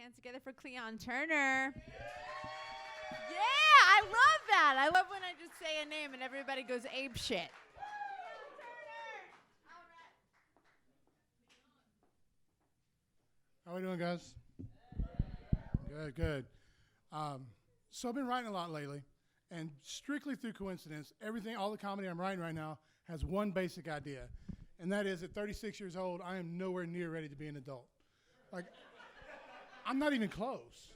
hands together for Cleyon Turner. Yeah, I love that. I love when I just say a name and everybody goes ape shit. How are we doing, guys? Good, good. So I've been writing a lot lately, and strictly through coincidence, all the comedy I'm writing right now has one basic idea, and that is at 36 years old, I am nowhere near ready to be an adult. Like, I'm not even close.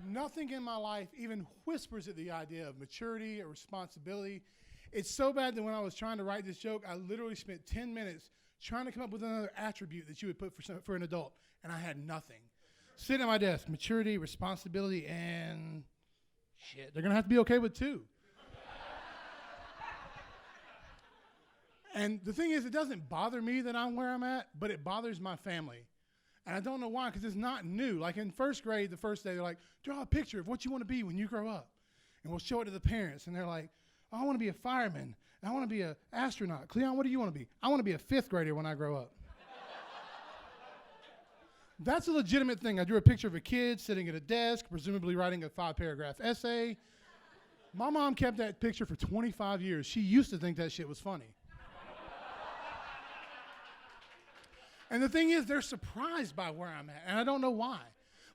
Nothing in my life even whispers at the idea of maturity or responsibility. It's so bad that when I was trying to write this joke, I literally spent 10 minutes trying to come up with another attribute that you would put for an adult, and I had nothing. Sitting at my desk, maturity, responsibility, and shit. They're going to have to be okay with two. And the thing is, it doesn't bother me that I'm where I'm at, but it bothers my family. And I don't know why, because it's not new. Like in first grade, the first day, they're like, draw a picture of what you want to be when you grow up. And we'll show it to the parents. And they're like, oh, I want to be a fireman. And I want to be an astronaut. Cleon, what do you want to be? I want to be a fifth grader when I grow up. That's a legitimate thing. I drew a picture of a kid sitting at a desk, presumably writing a 5-paragraph essay. My mom kept that picture for 25 years. She used to think that shit was funny. And the thing is, they're surprised by where I'm at, and I don't know why.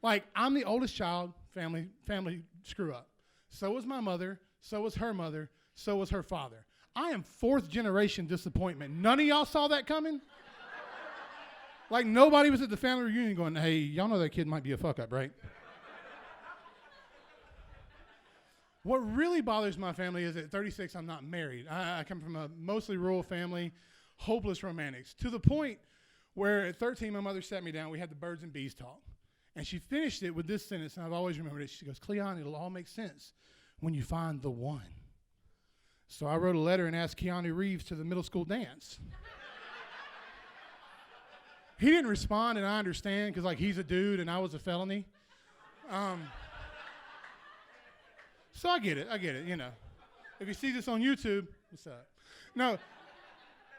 Like, I'm the oldest child, family screw up. So was my mother, so was her mother, so was her father. I am fourth generation disappointment. None of y'all saw that coming? Like, nobody was at the family reunion going, hey, y'all know that kid might be a fuck-up, right? What really bothers my family is at 36, I'm not married. I come from a mostly rural family, hopeless romantics, to the point where at 13, my mother sat me down. We had the birds and bees talk. And she finished it with this sentence, and I've always remembered it. She goes, Cleon, it'll all make sense when you find the one. So I wrote a letter and asked Keanu Reeves to the middle school dance. He didn't respond, and I understand, because, like, he's a dude and I was a felony. So I get it, you know. If you see this on YouTube, what's up? No.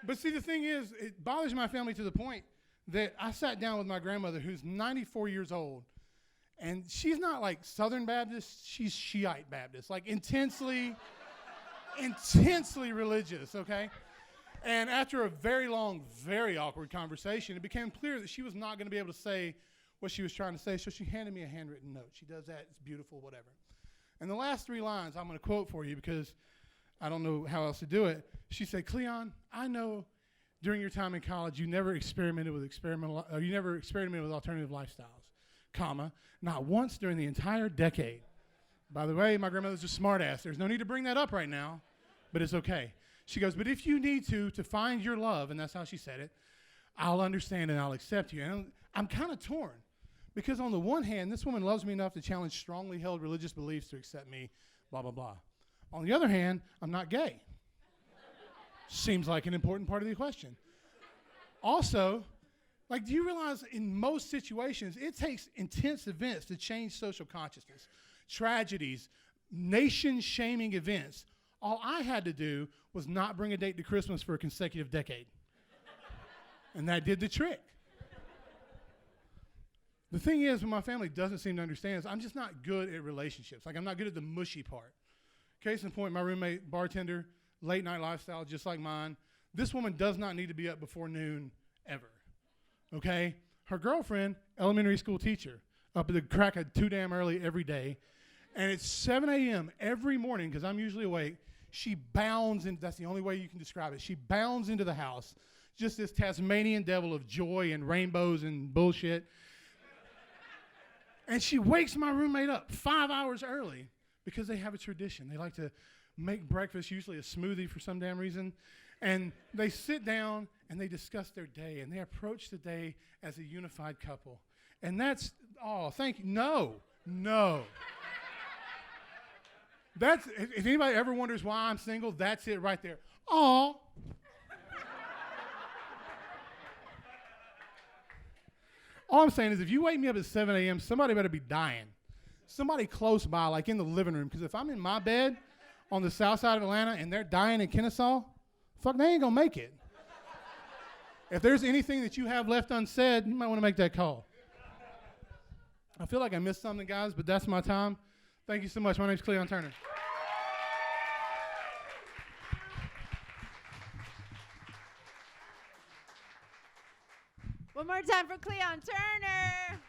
But see, the thing is, it bothers my family to the point that I sat down with my grandmother, who's 94 years old, and she's not like Southern Baptist, she's Shiite Baptist, like intensely religious, okay? And after a very long, very awkward conversation, it became clear that she was not going to be able to say what she was trying to say, so she handed me a handwritten note. She does that, it's beautiful, whatever. And the last 3 lines I'm going to quote for you because I don't know how else to do it. She said, Cleon, I know during your time in college you never experimented with alternative lifestyles, comma, not once during the entire decade. By the way, my grandmother's a smart ass. There's no need to bring that up right now, but it's okay. She goes, but if you need to find your love, and that's how she said it, I'll understand and I'll accept you. And I'm kind of torn because on the one hand, this woman loves me enough to challenge strongly held religious beliefs to accept me, blah, blah, blah. On the other hand, I'm not gay. Seems like an important part of the question. Also, like, do you realize in most situations, it takes intense events to change social consciousness, tragedies, nation-shaming events. All I had to do was not bring a date to Christmas for a consecutive decade. And that did the trick. The thing is, what my family doesn't seem to understand is I'm just not good at relationships. Like, I'm not good at the mushy part. Case in point, my roommate, bartender, late night lifestyle, just like mine. This woman does not need to be up before noon ever, okay? Her girlfriend, elementary school teacher, up at the crack of too damn early every day. And it's 7 a.m. every morning, because I'm usually awake. She bounds in, that's the only way you can describe it. She bounds into the house, just this Tasmanian devil of joy and rainbows and bullshit. And she wakes my roommate up 5 hours early. Because they have a tradition. They like to make breakfast, usually a smoothie for some damn reason. And they sit down and they discuss their day. And they approach the day as a unified couple. And that's, oh, thank you. No. That's, if anybody ever wonders why I'm single, that's it right there. Aw. All I'm saying is if you wake me up at 7 a.m., somebody better be dying. Somebody close by, like in the living room. Because if I'm in my bed on the south side of Atlanta and they're dying in Kennesaw, fuck, they ain't going to make it. If there's anything that you have left unsaid, you might want to make that call. I feel like I missed something, guys, but that's my time. Thank you so much. My name's Cleyon Turner. One more time for Cleyon Turner.